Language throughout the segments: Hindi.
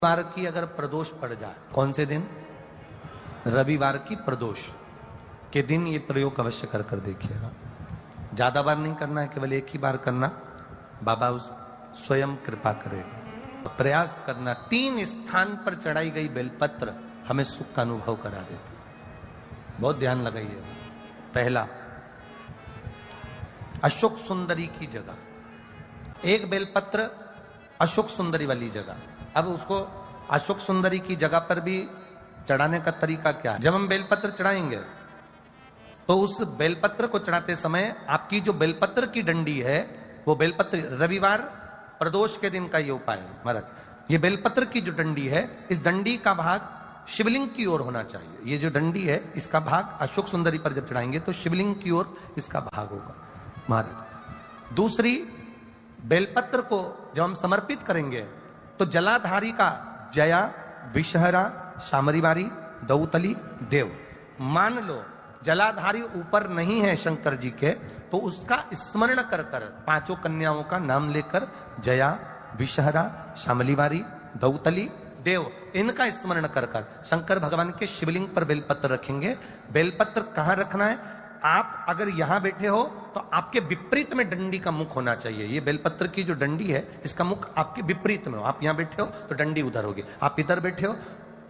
रविवार की अगर प्रदोष पड़ जाए, कौन से दिन? रविवार की प्रदोष के दिन ये प्रयोग अवश्य कर कर देखिएगा। ज्यादा बार नहीं करना है, केवल एक ही बार करना, बाबा स्वयं कृपा करेगा। प्रयास करना। 3 स्थान पर चढ़ाई गई बेलपत्र हमें सुख का अनुभव करा देती। बहुत ध्यान लगाइए। पहला, अशोक सुंदरी की जगह, एक बेलपत्र अशोक सुंदरी वाली जगह। अब उसको अशोक सुंदरी की जगह पर भी चढ़ाने का तरीका क्या है? जब हम बेलपत्र चढ़ाएंगे तो उस बेलपत्र को चढ़ाते समय आपकी जो बेलपत्र की डंडी है, वो बेलपत्र, रविवार प्रदोष के दिन का ये उपाय है महाराज, ये बेलपत्र की जो डंडी है, इस डंडी का भाग शिवलिंग की ओर होना चाहिए। ये जो डंडी है, इसका भाग अशोक सुंदरी पर जब चढ़ाएंगे तो शिवलिंग की ओर इसका भाग होगा महाराज। दूसरी, बेलपत्र को जब हम समर्पित करेंगे तो जलाधारी का जया, विषहरा, शामरीवारी, दौतली, देव, मान लो जलाधारी ऊपर नहीं है शंकर जी के, तो उसका स्मरण कर कर 5 कन्याओं का नाम लेकर जया, विषहरा, शामलीवारी, दौतली, देव, इनका स्मरण कर कर शंकर भगवान के शिवलिंग पर बेलपत्र रखेंगे। बेलपत्र कहां रखना है? आप अगर यहां बैठे हो तो आपके विपरीत में डंडी का मुख होना चाहिए। ये बेलपत्र की जो डंडी है, इसका मुख आपके विपरीत में हो। आप यहां बैठे हो तो डंडी उधर होगी, आप इधर बैठे हो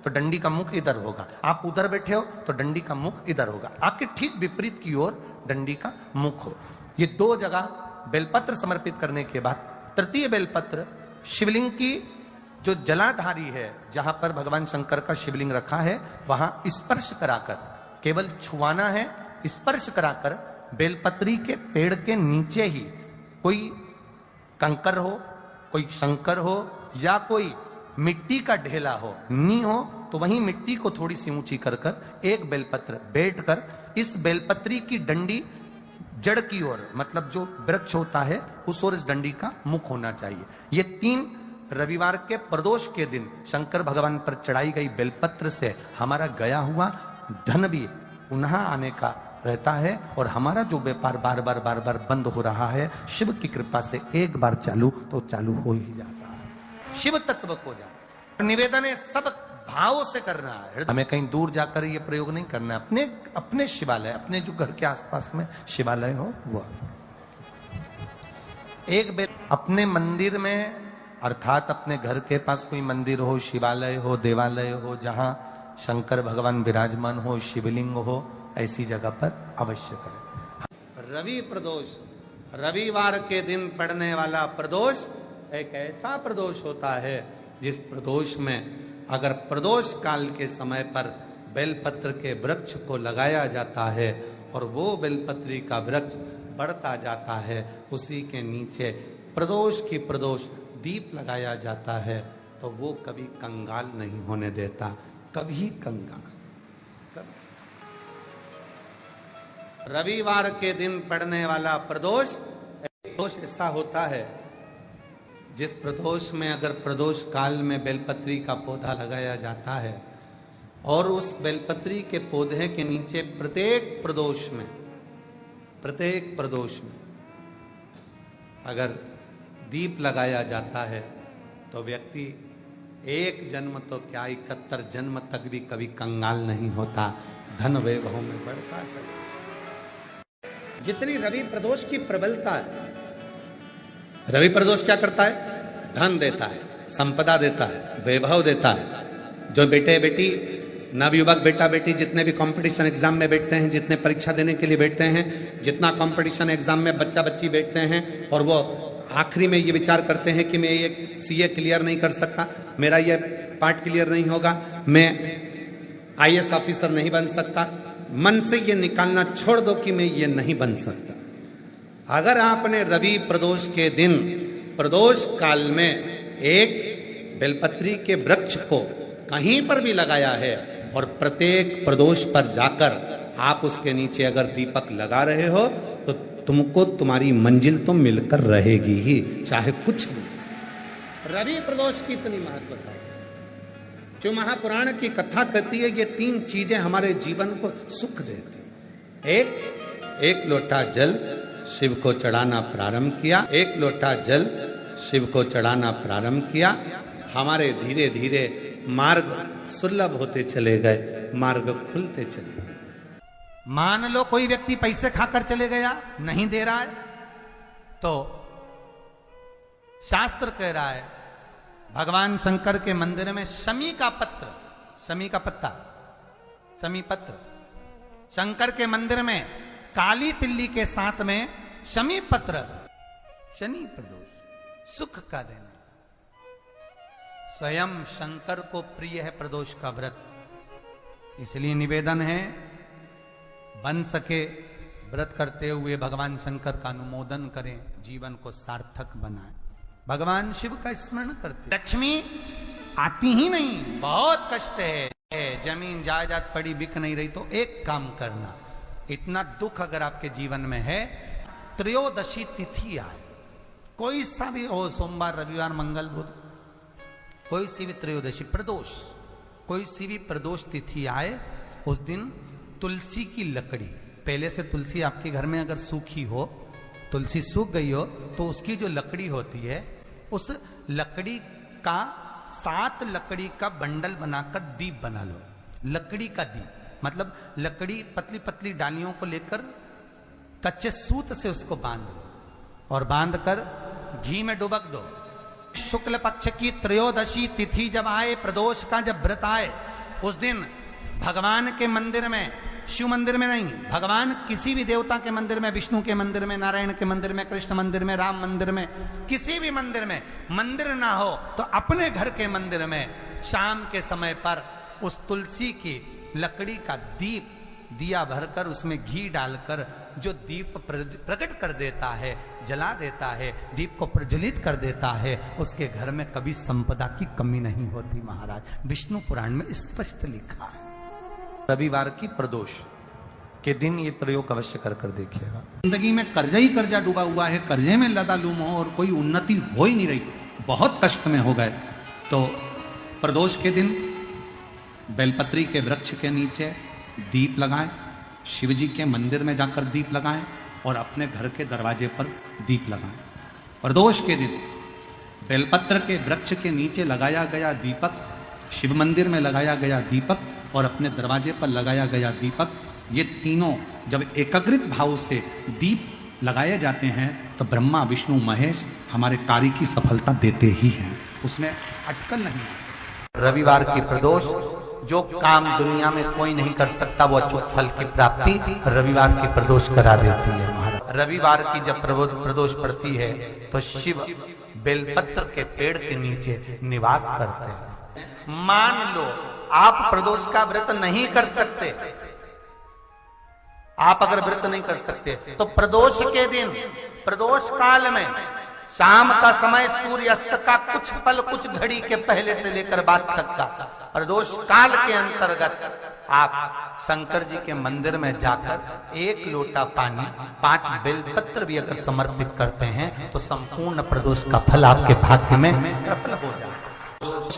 तो डंडी का मुख इधर होगा, आप उधर बैठे हो तो डंडी का मुख इधर होगा। आपके ठीक विपरीत की ओर डंडी का मुख हो। ये 2 जगह बेलपत्र समर्पित करने के बाद तृतीय बेलपत्र शिवलिंग की जो जलाधारी है, जहां पर भगवान शंकर का शिवलिंग रखा है, वहां स्पर्श कराकर, केवल छुआना है, स्पर्श कराकर बेलपत्री के पेड़ के नीचे ही कोई कंकर हो, कोई शंकर हो या कोई मिट्टी का ढेला हो, नी हो, तो वहीं मिट्टी को थोड़ी सी ऊंची कर कर एक बेलपत्र बैठकर इस बेलपत्री की डंडी जड़ की ओर, मतलब जो वृक्ष होता है उस ओर इस डंडी का मुख होना चाहिए। ये 3 रविवार के प्रदोष के दिन शंकर भगवान पर चढ़ाई गई बेलपत्र से हमारा गया हुआ धन भी पुनः आने का रहता है, और हमारा जो व्यापार बार बार बंद हो रहा है, शिव की कृपा से एक बार चालू तो चालू हो ही जाता है। शिव तत्व को जाना, निवेदन है सब भाव से करना है। हमें कहीं दूर जाकर ये प्रयोग नहीं करना है। अपने शिवालय, अपने जो घर के आसपास में शिवालय हो, वो एक बेल अपने मंदिर में, अर्थात अपने घर के पास कोई मंदिर हो, शिवालय हो, देवालय हो, जहां शंकर भगवान विराजमान हो, शिवलिंग हो, ऐसी जगह पर अवश्य करें। रवि प्रदोष, रविवार के दिन पड़ने वाला प्रदोष एक ऐसा प्रदोष होता है जिस प्रदोष में अगर प्रदोष काल के समय पर बेलपत्र के वृक्ष को लगाया जाता है और वो बेलपत्री का वृक्ष बढ़ता जाता है, उसी के नीचे प्रदोष की प्रदोष दीप लगाया जाता है, तो वो कभी कंगाल नहीं होने देता, कभी कंगाल। रविवार के दिन पड़ने वाला प्रदोष ऐसा होता है जिस प्रदोष में अगर प्रदोष काल में बेलपत्री का पौधा लगाया जाता है और उस बेलपत्री के पौधे के नीचे प्रत्येक प्रदोष में अगर दीप लगाया जाता है तो व्यक्ति एक जन्म तो क्या 71 जन्म तक भी कभी कंगाल नहीं होता, धन वैभव में बढ़ता चला। जितनी रवि प्रदोष की प्रबलता है, रवि प्रदोष क्या करता है? धन देता है, संपदा देता है, वैभव देता है। जो बेटे बेटी, नवयुवक बेटा बेटी जितने भी कंपटीशन एग्जाम में बैठते हैं, जितने परीक्षा देने के लिए बैठते हैं, जितना कंपटीशन एग्जाम में बच्चा बच्ची बैठते हैं और वो आखिरी में ये विचार करते हैं कि मैं ये सीए क्लियर नहीं कर सकता, मेरा ये पार्ट क्लियर नहीं होगा, मैं आईएएस ऑफिसर नहीं बन सकता, मन से ये निकालना छोड़ दो कि मैं ये नहीं बन सकता। अगर आपने रवि प्रदोष के दिन प्रदोष काल में एक बेलपत्री के वृक्ष को कहीं पर भी लगाया है और प्रत्येक प्रदोष पर जाकर आप उसके नीचे अगर दीपक लगा रहे हो तो तुमको तुम्हारी मंजिल तो मिलकर रहेगी ही, चाहे कुछ भी। रवि प्रदोष की इतनी महत्वता है, जो महापुराण की कथा कहती है, ये 3 चीजें हमारे जीवन को सुख देती। एक लोटा जल शिव को चढ़ाना प्रारंभ किया, एक लोटा जल शिव को चढ़ाना प्रारंभ किया, हमारे धीरे धीरे मार्ग सुलभ होते चले गए, मार्ग खुलते चले गए। मान लो कोई व्यक्ति पैसे खाकर चले गया, नहीं दे रहा है, तो शास्त्र कह रहा है भगवान शंकर के मंदिर में शमी का पत्र, शमी का पत्ता, शमी पत्र, शंकर के मंदिर में काली तिल्ली के साथ में शमी पत्र, शनि प्रदोष सुख का देना। स्वयं शंकर को प्रिय है प्रदोष का व्रत, इसलिए निवेदन है बन सके व्रत करते हुए भगवान शंकर का अनुमोदन करें, जीवन को सार्थक बनाएं, भगवान शिव का स्मरण करते। लक्ष्मी आती ही नहीं, बहुत कष्ट है, जमीन जायदाद पड़ी बिक नहीं रही, तो एक काम करना, इतना दुख अगर आपके जीवन में है, त्रयोदशी तिथि आए, कोई सा भी हो, सोमवार, रविवार, मंगल, बुध, कोई सी भी त्रयोदशी प्रदोष, कोई सी भी प्रदोष तिथि आए, उस दिन तुलसी की लकड़ी, पहले से तुलसी आपके घर में अगर सूखी हो, तुलसी सूख गई हो, तो उसकी जो लकड़ी होती है, उस लकड़ी का 7 लकड़ी का बंडल बनाकर दीप बना लो। लकड़ी का दीप मतलब लकड़ी पतली पतली डालियों को लेकर कच्चे सूत से उसको बांध दो और बांधकर घी में डुबक दो। शुक्ल पक्ष की त्रयोदशी तिथि जब आए, प्रदोष का जब व्रत आए, उस दिन भगवान के मंदिर में, शिव मंदिर में नहीं, भगवान किसी भी देवता के मंदिर में, विष्णु के मंदिर में, नारायण के मंदिर में, कृष्ण मंदिर में, राम मंदिर में, किसी भी मंदिर में, मंदिर ना हो तो अपने घर के मंदिर में शाम के समय पर उस तुलसी की लकड़ी का दीप, दिया भरकर उसमें घी डालकर जो दीप प्रकट कर देता है, जला देता है, दीप को प्रज्वलित कर देता है, उसके घर में कभी संपदा की कमी नहीं होती महाराज। विष्णु पुराण में स्पष्ट लिखा है। रविवार की प्रदोष के दिन ये प्रयोग अवश्य कर देखिएगा। जिंदगी में कर्जा ही कर्जा डूबा हुआ है, कर्जे में लदालूम हो और कोई उन्नति हो ही नहीं रही, बहुत कष्ट में हो गए, तो प्रदोष के दिन बेलपत्री के वृक्ष के नीचे दीप लगाएं, शिव जी के मंदिर में जाकर दीप लगाएं और अपने घर के दरवाजे पर दीप लगाएं। प्रदोष के दिन बेलपत्र के वृक्ष के नीचे लगाया गया दीपक, शिव मंदिर में लगाया गया दीपक और अपने दरवाजे पर लगाया गया दीपक, ये तीनों जब एकाग्रित भाव से दीप लगाए जाते हैं तो ब्रह्मा विष्णु महेश हमारे कार्य की सफलता देते ही हैं, उसमें अटकल नहीं है। रविवार की प्रदोष, जो काम दुनिया में कोई नहीं कर सकता वो अचूक फल की प्राप्ति रविवार की प्रदोष करा देती है महाराज। रविवार की जब प्रदोष पड़ती है तो शिव बेलपत्र के पेड़ के नीचे निवास करते हैं। मान लो आप प्रदोष का व्रत नहीं कर सकते, आप अगर व्रत नहीं कर सकते तो प्रदोष के दिन, प्रदोष काल में शाम का समय, सूर्यास्त का कुछ पल, कुछ घड़ी के पहले से लेकर बाद तक का प्रदोष काल के अंतर्गत आप शंकर जी के मंदिर में जाकर 1 लोटा पानी, 5 बेलपत्र भी अगर समर्पित करते हैं तो संपूर्ण प्रदोष का फल आपके भाग्य में प्रबल हो जाए।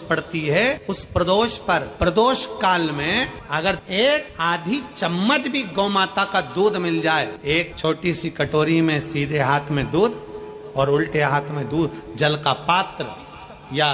पड़ती है उस प्रदोष पर, प्रदोष काल में अगर 1 आधी चम्मच भी गौ माता का दूध मिल जाए, एक छोटी सी कटोरी में सीधे हाथ में दूध और उल्टे हाथ में दूध, जल का पात्र या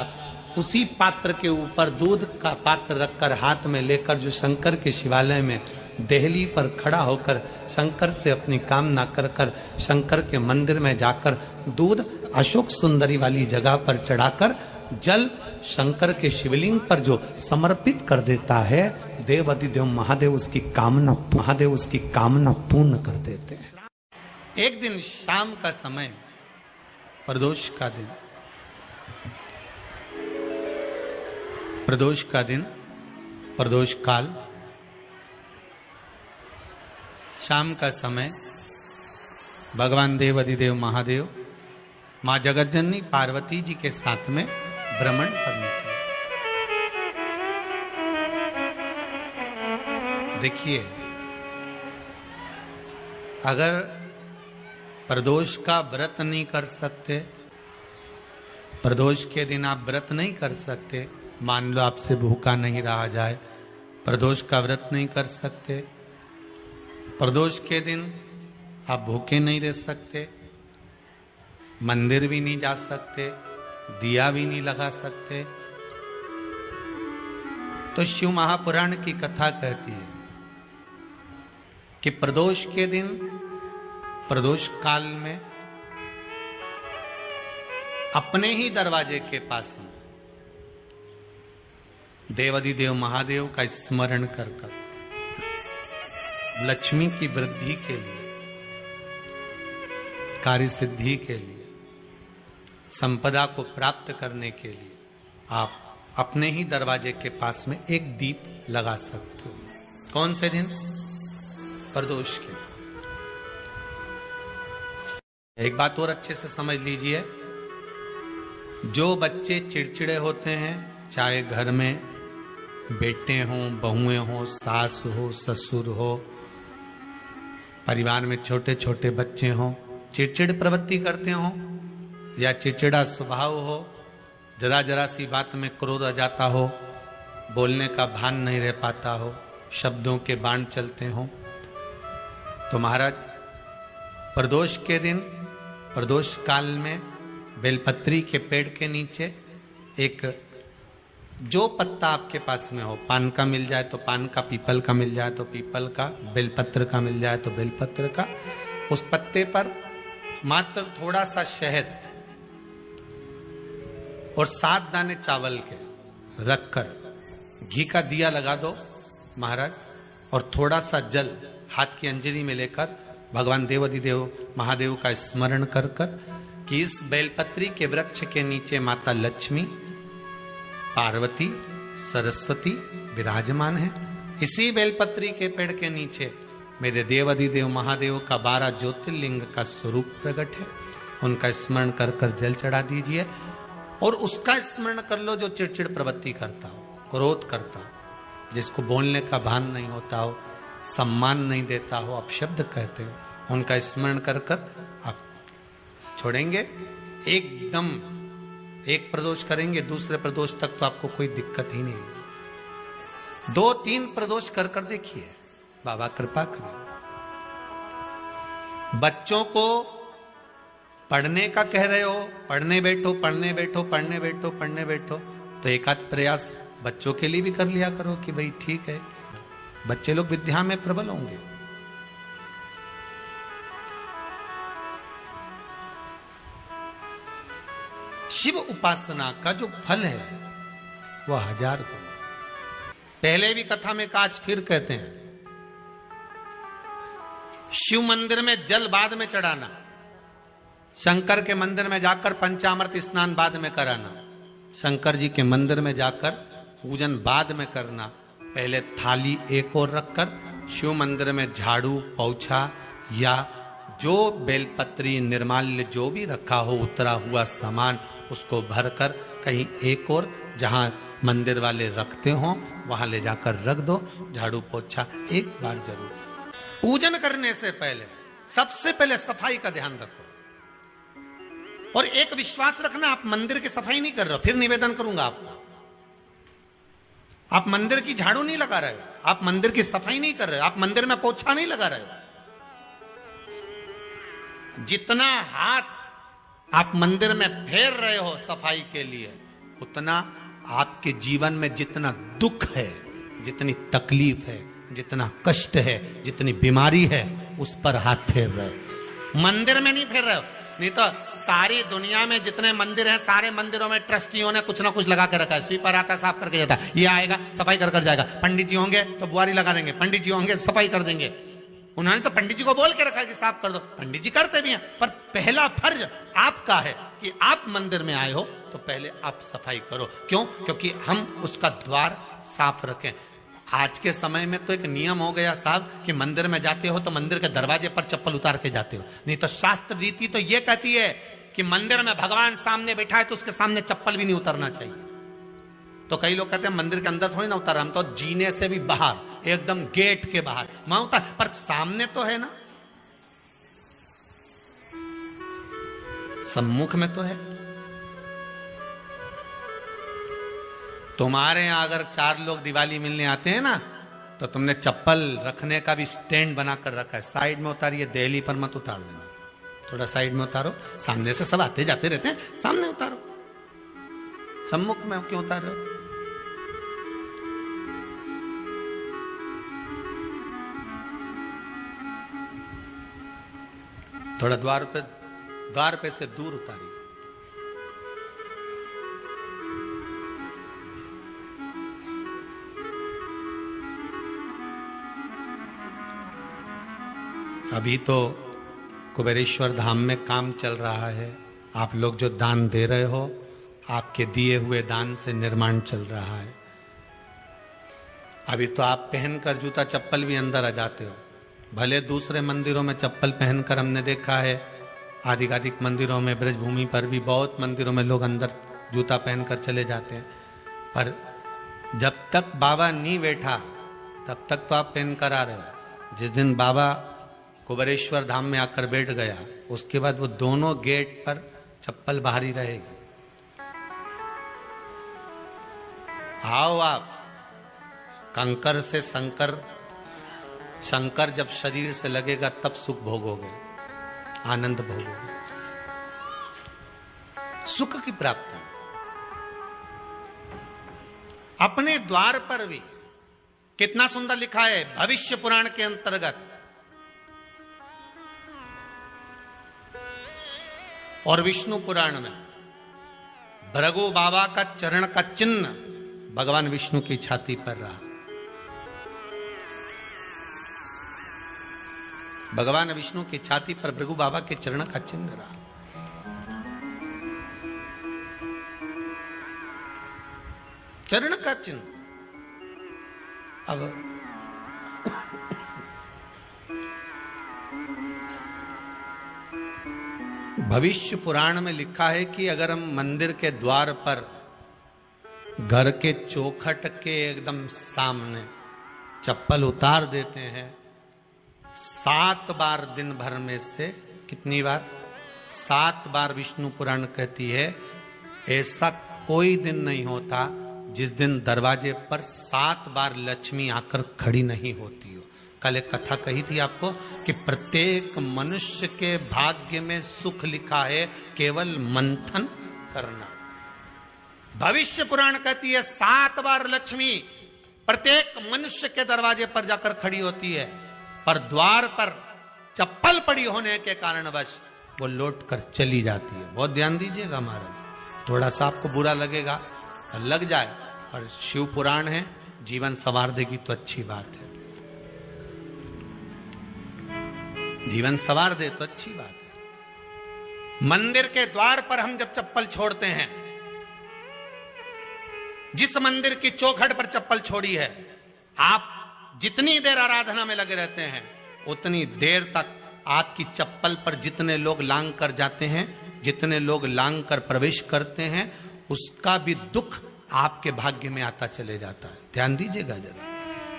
उसी पात्र के ऊपर दूध का पात्र रखकर हाथ में लेकर जो शंकर के शिवालय में देहली पर खड़ा होकर शंकर से अपनी कामना कर कर शंकर के मंदिर में जाकर दूध अशोक सुंदरी वाली जगह पर चढ़ाकर जल शंकर के शिवलिंग पर जो समर्पित कर देता है, देव अधिदेव महादेव उसकी कामना पूर्ण कर देते हैं। एक दिन शाम का समय, प्रदोष का दिन, प्रदोष का दिन, प्रदोष काल, शाम का समय, भगवान देव अधिदेव महादेव मां जगतजननी पार्वती जी के साथ में भ्रमण पर निकले। देखिए, अगर प्रदोष का व्रत नहीं कर सकते, प्रदोष के दिन आप व्रत नहीं कर सकते, मान लो आपसे भूखा नहीं रहा जाए, प्रदोष का व्रत नहीं कर सकते, प्रदोष के दिन आप भूखे नहीं रह सकते, मंदिर भी नहीं जा सकते, दिया भी नहीं लगा सकते, तो शिव महापुराण की कथा कहती है कि प्रदोष के दिन, प्रदोष काल में अपने ही दरवाजे के पास में देवाधिदेव महादेव का स्मरण कर कर लक्ष्मी की वृद्धि के लिए, कार्य सिद्धि के लिए, संपदा को प्राप्त करने के लिए आप अपने ही दरवाजे के पास में एक दीप लगा सकते हो। कौन से दिन? प्रदोष के। एक बात और अच्छे से समझ लीजिए, जो बच्चे चिड़चिड़े होते हैं, चाहे घर में बेटे हों, बहुएं हों, सास हो, ससुर हो, परिवार में छोटे छोटे बच्चे हों, चिड़चिड़ प्रवृत्ति करते हों या चिड़चिड़ा स्वभाव हो, जरा जरा सी बात में क्रोध आ जाता हो, बोलने का भान नहीं रह पाता हो, शब्दों के बाण चलते हों, तो महाराज प्रदोष के दिन, प्रदोष काल में बेलपत्री के पेड़ के नीचे एक जो पत्ता आपके पास में हो, पान का मिल जाए तो पान का, पीपल का मिल जाए तो पीपल का, बेलपत्र का मिल जाए तो बेलपत्र का, उस पत्ते पर मात्र थोड़ा सा शहद और 7 दाने चावल के रखकर घी का दिया लगा दो महाराज, और थोड़ा सा जल हाथ की अंजलि में लेकर भगवान देवाधिदेव महादेव का स्मरण कर कर कि इस बेलपत्री के वृक्ष के नीचे माता लक्ष्मी, पार्वती, सरस्वती विराजमान है। इसी बेलपत्री के पेड़ के नीचे मेरे देवाधिदेव महादेव का 12 ज्योतिर्लिंग का स्वरूप प्रकट है। उनका स्मरण कर कर जल चढ़ा दीजिए और उसका स्मरण कर लो जो चिड़चिड़ प्रवृत्ति करता हो, क्रोध करता हो, जिसको बोलने का भान नहीं होता हो, सम्मान नहीं देता हो, अपशब्द कहते हो, उनका स्मरण कर कर आप छोड़ेंगे। एकदम एक प्रदोष करेंगे, दूसरे प्रदोष तक तो आपको कोई दिक्कत ही नहीं। 2-3 प्रदोष कर कर देखिए, बाबा कृपा करें। बच्चों को पढ़ने का कह रहे हो, पढ़ने बैठो, पढ़ने बैठो, पढ़ने बैठो, पढ़ने बैठो, तो एक आध प्रयास बच्चों के लिए भी कर लिया करो कि भाई ठीक है, बच्चे लोग विद्या में प्रबल होंगे। शिव उपासना का जो फल है वह 1000 गुना। पहले भी कथा में कहा, आज फिर कहते हैं, शिव मंदिर में जल बाद में चढ़ाना, शंकर के मंदिर में जाकर पंचामृत स्नान बाद में कराना, शंकर जी के मंदिर में जाकर पूजन बाद में करना, पहले थाली एक और रखकर शिव मंदिर में झाड़ू, पोछा या जो बेलपत्री, निर्माल्य जो भी रखा हो, उतरा हुआ सामान, उसको भरकर कहीं एक और जहां मंदिर वाले रखते हो वहां ले जाकर रख दो। झाड़ू पोछा एक बार जरूर। पूजन करने से पहले सबसे पहले सफाई का ध्यान रखो और एक विश्वास रखना, आप मंदिर की सफाई नहीं कर रहे हो। फिर निवेदन करूंगा आपको, आप मंदिर की झाड़ू नहीं लगा रहे हो, आप मंदिर की सफाई नहीं कर रहे हो, आप मंदिर में पोछा नहीं लगा रहे हो। जितना हाथ आप मंदिर में फेर रहे हो सफाई के लिए, उतना आपके जीवन में जितना दुख है, जितनी तकलीफ है, जितना कष्ट है, जितनी बीमारी है, उस पर हाथ फेर रहे हो, मंदिर में नहीं फेर रहे हो। नहीं तो सारी दुनिया में जितने मंदिर हैं, सारे मंदिरों में ट्रस्टियों ने कुछ ना कुछ लगा के रखा है। स्वीपर आता है, साफ करके जाता है, ये आएगा सफाई कर कर जाएगा, पंडित जी होंगे तो बुआरी लगा देंगे, पंडित जी होंगे सफाई कर देंगे। उन्होंने तो पंडित जी को बोल के रखा है कि साफ कर दो, पंडित जी करते भी हैं, पर पहला फर्ज आपका है कि आप मंदिर में आए हो तो पहले आप सफाई करो। क्यों? क्योंकि हम उसका द्वार साफ रखें। आज के समय में तो एक नियम हो गया साहब कि मंदिर में जाते हो तो मंदिर के दरवाजे पर चप्पल उतार के जाते हो, नहीं तो शास्त्र रीति तो ये कहती है कि मंदिर में भगवान सामने बैठा है तो उसके सामने चप्पल भी नहीं उतारना चाहिए। तो कई लोग कहते हैं मंदिर के अंदर थोड़ी ना उतार, हम तो जीने से भी बाहर, एकदम गेट के बाहर वहां उतार, पर सामने तो है ना, सम्मुख में तो है। तुम्हारे यहां अगर 4 लोग दिवाली मिलने आते हैं ना, तो तुमने चप्पल रखने का भी स्टैंड बनाकर रखा है, साइड में उतारिए, दहली पर मत उतार देना, थोड़ा साइड में उतारो। सामने से सब आते जाते रहते हैं, सामने उतारो, सम्मुख में क्यों उतार रहे हो? थोड़ा द्वार पे से दूर उतारिए। अभी तो कुबेरेश्वर धाम में काम चल रहा है। आप लोग जो दान दे रहे हो, आपके दिए हुए दान से निर्माण चल रहा है। अभी तो आप पहनकर जूता चप्पल भी अंदर आ जाते हो। भले दूसरे मंदिरों में चप्पल पहनकर हमने देखा है, आधिकाधिक मंदिरों में, ब्रजभूमि पर भी बहुत मंदिरों में लोग अंदर जूता पहनकर चले जाते हैं, पर जब तक बाबा नहीं बैठा तब तक तो आप पहनकर आ रहे हो। जिस दिन बाबा कुबेरेश्वर धाम में आकर बैठ गया, उसके बाद वो दोनों गेट पर चप्पल बाहर ही रहेगी। आओ आप, कंकर से शंकर जब शरीर से लगेगा तब सुख भोगोगे, आनंद भोगोगे, सुख की प्राप्ति। अपने द्वार पर भी कितना सुंदर लिखा है भविष्य पुराण के अंतर्गत। और विष्णु पुराण में भृगु बाबा का चरण का चिन्ह भगवान विष्णु की छाती पर रहा। भगवान विष्णु की छाती पर भृगु बाबा के चरण का चिन्ह रहा। चरण का चिन्ह। अब भविष्य पुराण में लिखा है कि अगर हम मंदिर के द्वार पर घर के चौखट के एकदम सामने चप्पल उतार देते हैं, 7 बार दिन भर में से, कितनी बार? 7 बार विष्णु पुराण कहती है ऐसा कोई दिन नहीं होता जिस दिन दरवाजे पर 7 बार लक्ष्मी आकर खड़ी नहीं होती हो। कल एक कथा कही थी आपको कि प्रत्येक मनुष्य के भाग्य में सुख लिखा है, केवल मंथन करना। भविष्य पुराण कहती है 7 बार लक्ष्मी प्रत्येक मनुष्य के दरवाजे पर जाकर खड़ी होती है, पर द्वार पर चप्पल पड़ी होने के कारणवश वो लौट कर चली जाती है। बहुत ध्यान दीजिएगा महाराज, थोड़ा सा आपको बुरा लगेगा, लग जाए, और शिव पुराण है, जीवन संवार देगी तो अच्छी बात है, जीवन संवार दे तो अच्छी बात है। मंदिर के द्वार पर हम जब चप्पल छोड़ते हैं, जिस मंदिर की चौखट पर चप्पल छोड़ी है, आप जितनी देर आराधना में लगे रहते हैं उतनी देर तक आपकी चप्पल पर जितने लोग लांग कर जाते हैं, जितने लोग लांग कर प्रवेश करते हैं, उसका भी दुख आपके भाग्य में आता चले जाता है। ध्यान दीजिएगा जरा।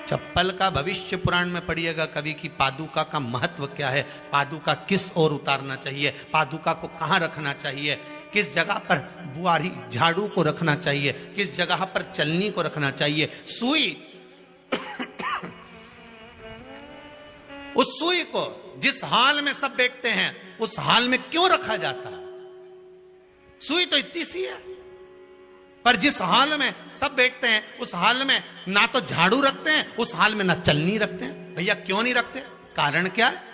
चप्पल का भविष्य पुराण में पढ़िएगा कवि की पादुका का महत्व क्या है, पादुका किस ओर उतारना चाहिए, पादुका को कहां रखना चाहिए, किस जगह पर बुआरी झाड़ू को रखना चाहिए, किस जगह पर चलनी को रखना चाहिए, सुई उस सुई को जिस हाल में सब बैठते हैं उस हाल में क्यों रखा जाता है? सुई तो इतनी सी है, पर जिस हाल में सब बैठते हैं उस हाल में ना तो झाड़ू रखते हैं, उस हाल में ना चलनी रखते हैं। भैया क्यों नहीं रखते? कारण क्या है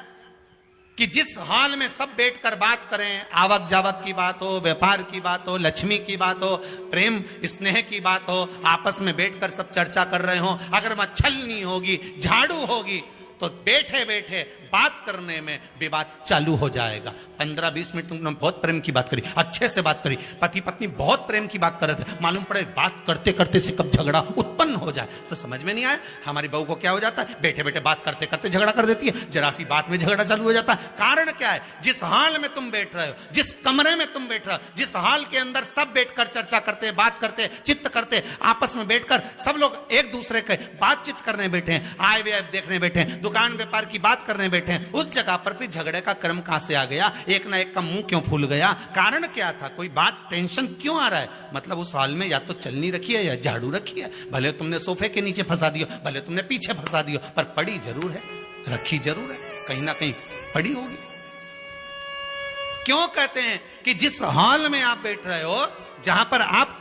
कि जिस हाल में सब बैठकर बात करें, आवक जावक की बात हो, व्यापार की बात हो, लक्ष्मी की बात हो, प्रेम स्नेह की बात हो, आपस में बैठकर सब चर्चा कर रहे हो, अगर वहां छलनी होगी, झाड़ू होगी, तो बैठे बैठे बात करने में विवाद चालू हो जाएगा। 15-20 मिनट तुमने बहुत प्रेम की बात करी, अच्छे से बात करी, पति पत्नी बहुत प्रेम की बात कर रहे थे, मालूम पड़े बात करते करते से कब झगड़ा उत्पन्न हो जाए तो समझ में नहीं आया। हमारी बहू को क्या हो जाता है, बैठे बैठे बात करते करते झगड़ा कर देती है, जरा सी बात में झगड़ा चालू हो जाता है। कारण क्या है? जिस हाल में तुम बैठ रहे हो, जिस कमरे में तुम बैठ रहे हो, जिस हाल के अंदर सब बैठकर चर्चा करते, बात करते, चित्त करते, आपस में बैठकर सब लोग एक दूसरे के बातचीत करने बैठे हैं, आय व्यय देखने बैठे हैं, दुकान व्यापार की बात करने बैठे हैं, उस जगह पर फिर झगड़े का क्रम कहां से आ गया? एक ना एक का मुंह क्यों फूल गया? कारण क्या था? कोई बात टेंशन क्यों आ रहा है? मतलब उस हाल में या तो चलनी रखी है या झाड़ू रखी है, भले तुमने सोफे के नीचे फंसा दियो, भले तुमने पीछे फंसा दियो, पर पड़ी जरूर है, रखी जरूर है, कहीं ना कहीं पड़ी होगी। क्यों कहते हैं कि जिस हाल में आप बैठ रहे हो, जहां पर आप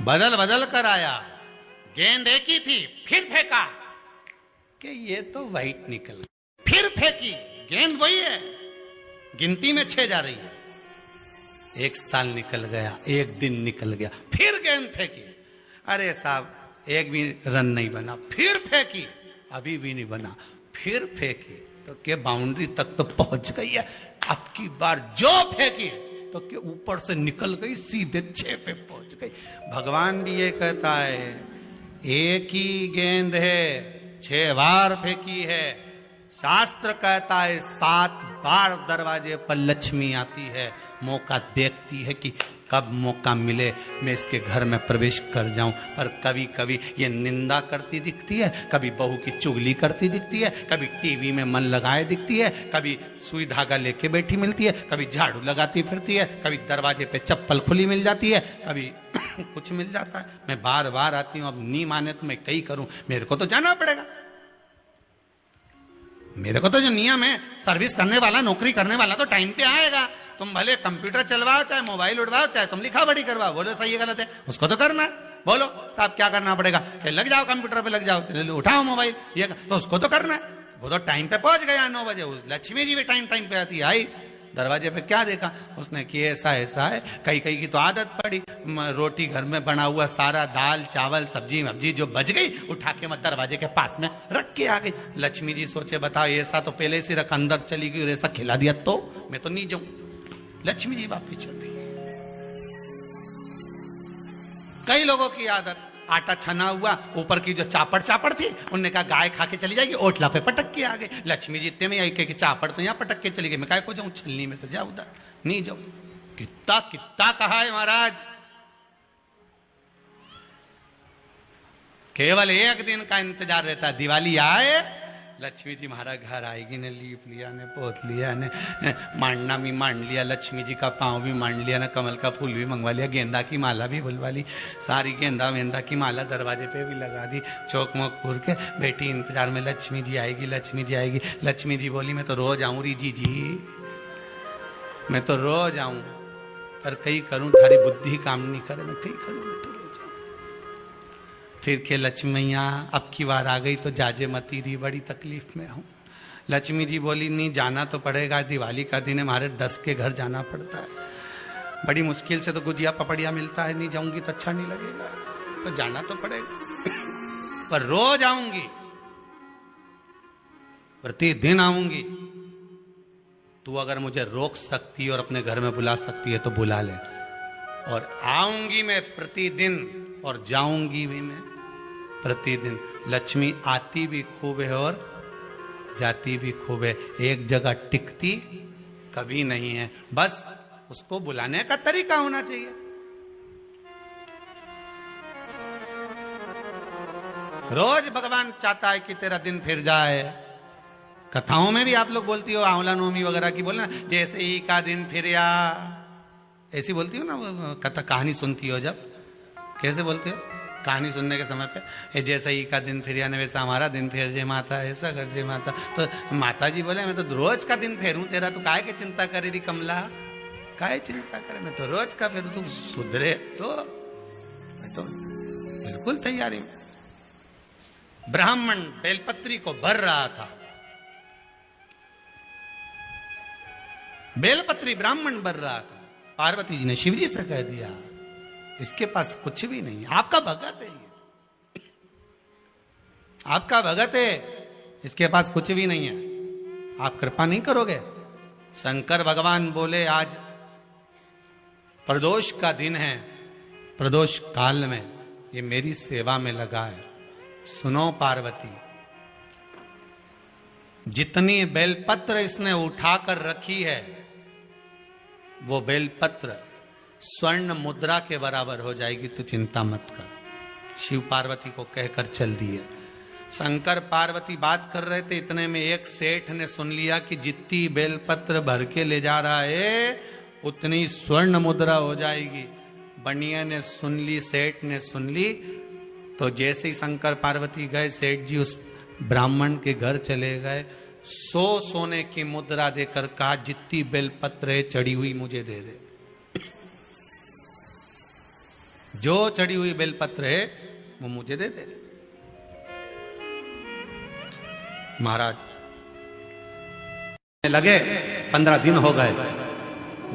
बदल बदल कर आया, गेंद एक ही थी, फिर फेंका कि ये तो वाइट निकल, फिर फेंकी, गेंद वही है, गिनती में 6 जा रही है। 1 साल निकल गया, 1 दिन निकल गया, फिर गेंद फेंकी, अरे साहब 1 भी रन नहीं बना, फिर फेंकी, अभी भी नहीं बना, फिर फेंकी तो के बाउंड्री तक तो पहुंच गई है, अब की बार जो फेंकी तो के ऊपर से निकल गई, सीधे 6 पे पहुंच गई। भगवान भी ये कहता है, एक ही गेंद है, 6 बार फेंकी है। शास्त्र कहता है 7 बार दरवाजे पर लक्ष्मी आती है, मौका देखती है कि कब मौका मिले मैं इसके घर में प्रवेश कर जाऊं। पर कभी कभी ये निंदा करती दिखती है, कभी बहू की चुगली करती दिखती है, कभी टीवी में मन लगाए दिखती है, कभी सुई धागा लेके बैठी मिलती है, कभी झाड़ू लगाती फिरती है, कभी दरवाजे पे चप्पल खुली मिल जाती है, कभी कुछ मिल जाता है। मैं बार बार आती हूं, अब नहीं माने तो मैं कई करूं, मेरे को तो जाना पड़ेगा। मेरे को तो जो नियम है, सर्विस करने वाला, नौकरी करने वाला तो टाइम पे आएगा। तुम भले कंप्यूटर चलवाओ, चाहे मोबाइल उड़वाओ, चाहे तुम लिखा पढ़ी करवाओ, बोलो सही है गलत है, उसको तो करना है। बोलो साहब क्या करना पड़ेगा, लग जाओ कंप्यूटर पे, लग जाओ, उठाओ मोबाइल, ये तो उसको तो करना है। वो तो टाइम पे पहुंच गया 9 बजे, लक्ष्मी जी भी टाइम पे आती, आई दरवाजे पे क्या देखा उसने कि ऐसा ऐसा है। कई की तो आदत पड़ी, रोटी घर में बना हुआ सारा दाल चावल सब्जी वब्जी जो बच गई उठा के मैं दरवाजे के पास में रख के आ गई। लक्ष्मी जी सोचे बताओ ऐसा तो पहले से रख, अंदर चली गई और ऐसा खिला दिया तो मैं तो नहीं जाऊं। लक्ष्मी जी वापिस चलती। कई लोगों की आदत, आटा छना हुआ, ऊपर की जो चापड़ थी उनने कहा गाय खा के चली जाएगी, ओटला पे पटक के आ गए। लक्ष्मी जी इतने में आई कि चापड़ तो यहाँ पटक के चली गई, मैं काय को जाऊं, छलनी में से जा उधर, नहीं जाऊं। कितना कितना कहा है महाराज, केवल 1 दिन का इंतजार रहता है, दिवाली आए लक्ष्मी जी महाराज घर आएगी ने, लीप लिया ने, पोत लिया ने, मांडना भी मांड लिया, लक्ष्मी जी का पाँव भी मांड लिया ना, कमल का फूल भी मंगवा लिया, गेंदा की माला भी बुलवा ली, सारी गेंदा वेंदा की माला दरवाजे पे भी लगा दी, चौक मोक पूर के बेटी इंतजार में, लक्ष्मी जी आएगी, लक्ष्मी जी आएगी। लक्ष्मी जी बोली मैं तो रोज आऊं री जी, मैं तो रोज आऊं, पर कई करूं थारी बुद्धि काम नहीं करे, मैं कई करूं, मैं तो रोज आऊं। फिर के लक्ष्मी मैया अब की बार आ गई तो जाजे मती रही, बड़ी तकलीफ में हूं। लक्ष्मी जी बोली नहीं जाना तो पड़ेगा, दिवाली का दिन है, हमारे 10 के घर जाना पड़ता है, बड़ी मुश्किल से तो गुजिया पपड़िया मिलता है, नहीं जाऊंगी तो अच्छा नहीं लगेगा, तो जाना तो पड़ेगा, पर रोज आऊंगी, प्रतिदिन आऊंगी। तू अगर मुझे रोक सकती और अपने घर में बुला सकती है तो बुला ले, और आऊंगी मैं प्रतिदिन और जाऊंगी भी मैं प्रतिदिन। लक्ष्मी आती भी खूब है और जाती भी खूब है, एक जगह टिकती कभी नहीं है, बस उसको बुलाने का तरीका होना चाहिए। रोज भगवान चाहता है कि तेरा दिन फिर जाए। कथाओं में भी आप लोग बोलती हो, आंवला नवमी वगैरह की बोलना, जैसे ही का दिन फिर आ, ऐसी बोलती हो ना, कथा कहानी सुनती हो जब, कैसे बोलती हो कहानी सुनने के समय पे, जैसे ही का दिन फिर आने वैसा हमारा दिन फेर जे माता, ऐसा कर जे माता। तो माता जी बोले मैं तो रोज का दिन फेरूं तेरा, तू काहे के चिंता करे री कमला, काहे चिंता करे, मैं तो रोज का फेरू, तू सुधरे तो मैं तो बिल्कुल तैयारी में। ब्राह्मण बेलपत्री को भर रहा था, बेलपत्री ब्राह्मण भर रहा था, पार्वती जी ने शिव जी से कह दिया इसके पास कुछ भी नहीं, आपका भगत है ये, आपका भगत है, इसके पास कुछ भी नहीं है, आप कृपा नहीं करोगे। शंकर भगवान बोले आज प्रदोष का दिन है, प्रदोष काल में ये मेरी सेवा में लगा है। सुनो पार्वती, जितनी बेलपत्र इसने उठाकर रखी है वो बेलपत्र स्वर्ण मुद्रा के बराबर हो जाएगी, तो चिंता मत कर। शिव पार्वती को कहकर चल दिए। शंकर पार्वती बात कर रहे थे, इतने में एक सेठ ने सुन लिया कि जितनी बेलपत्र भर के ले जा रहा है उतनी स्वर्ण मुद्रा हो जाएगी। बनिया ने सुन ली, सेठ ने सुन ली, तो जैसे ही शंकर पार्वती गए, सेठ जी उस ब्राह्मण के घर चले गए, 100 सोने की मुद्रा देकर कहा जितनी बेलपत्र है चढ़ी हुई मुझे दे दे। जो चढ़ी हुई बेलपत्र है वो मुझे दे दे। महाराज लगे 15 दिन हो गए,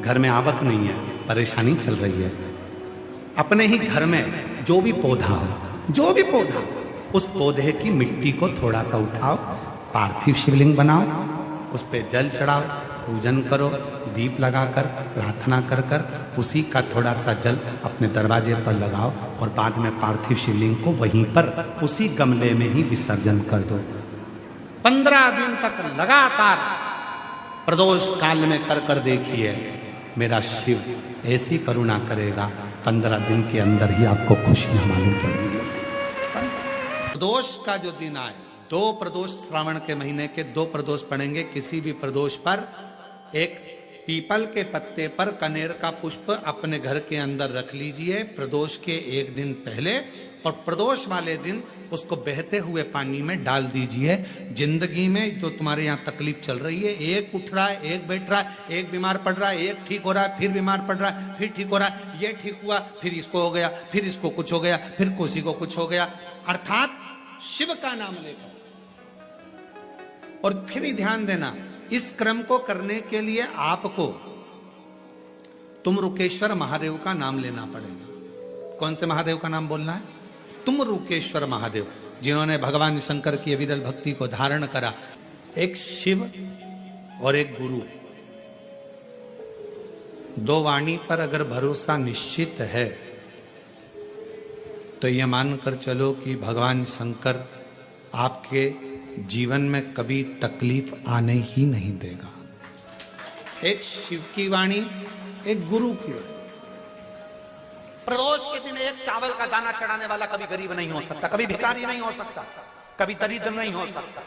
घर में आवक नहीं है, परेशानी चल रही है। अपने ही घर में जो भी पौधा हो, उस पौधे की मिट्टी को थोड़ा सा उठाओ, पार्थिव शिवलिंग बनाओ, उस पे जल चढ़ाओ, पूजन करो, दीप लगाकर प्रार्थना कर कर उसी का थोड़ा सा जल अपने दरवाजे पर लगाओ और बाद में पार्थिव शिवलिंग को वहीं पर उसी गमले में ही विसर्जन कर दो। 15 दिन तक लगातार प्रदोष काल में कर देखिए, मेरा शिव ऐसी करुणा करेगा, 15 दिन के अंदर ही आपको खुशियां मालूम पड़ेगी। प्रदोष का जो दिन आए, 2 प्रदोष श्रावण के महीने के 2 प्रदोष पड़ेंगे। किसी भी प्रदोष पर एक पीपल के पत्ते पर कनेर का पुष्प अपने घर के अंदर रख लीजिए प्रदोष के 1 दिन पहले, और प्रदोष वाले दिन उसको बहते हुए पानी में डाल दीजिए। जिंदगी में जो तुम्हारे यहाँ तकलीफ चल रही है, एक उठ रहा है, एक बैठ रहा है, एक बीमार पड़ रहा है, एक ठीक हो रहा है, फिर बीमार पड़ रहा है, फिर ठीक हो रहा है, ये ठीक हुआ, फिर इसको हो गया, फिर इसको कुछ हो गया, फिर किसी को कुछ हो गया, अर्थात शिव का नाम लेकर। और फिर ही ध्यान देना, इस क्रम को करने के लिए आपको तुम रुकेश्वर महादेव का नाम लेना पड़ेगा। कौन से महादेव का नाम बोलना है? तुम रुकेश्वर महादेव, जिन्होंने भगवान शंकर की अविरल भक्ति को धारण करा। एक शिव और एक गुरु, 2 वाणी पर अगर भरोसा निश्चित है तो यह मानकर चलो कि भगवान शंकर आपके जीवन में कभी तकलीफ आने ही नहीं देगा। एक शिव की वाणी, एक गुरु की वाणी। प्रदोष के दिन एक चावल का दाना चढ़ाने वाला कभी गरीब नहीं हो सकता, कभी भिखारी नहीं हो सकता, कभी दरिद्र नहीं हो सकता।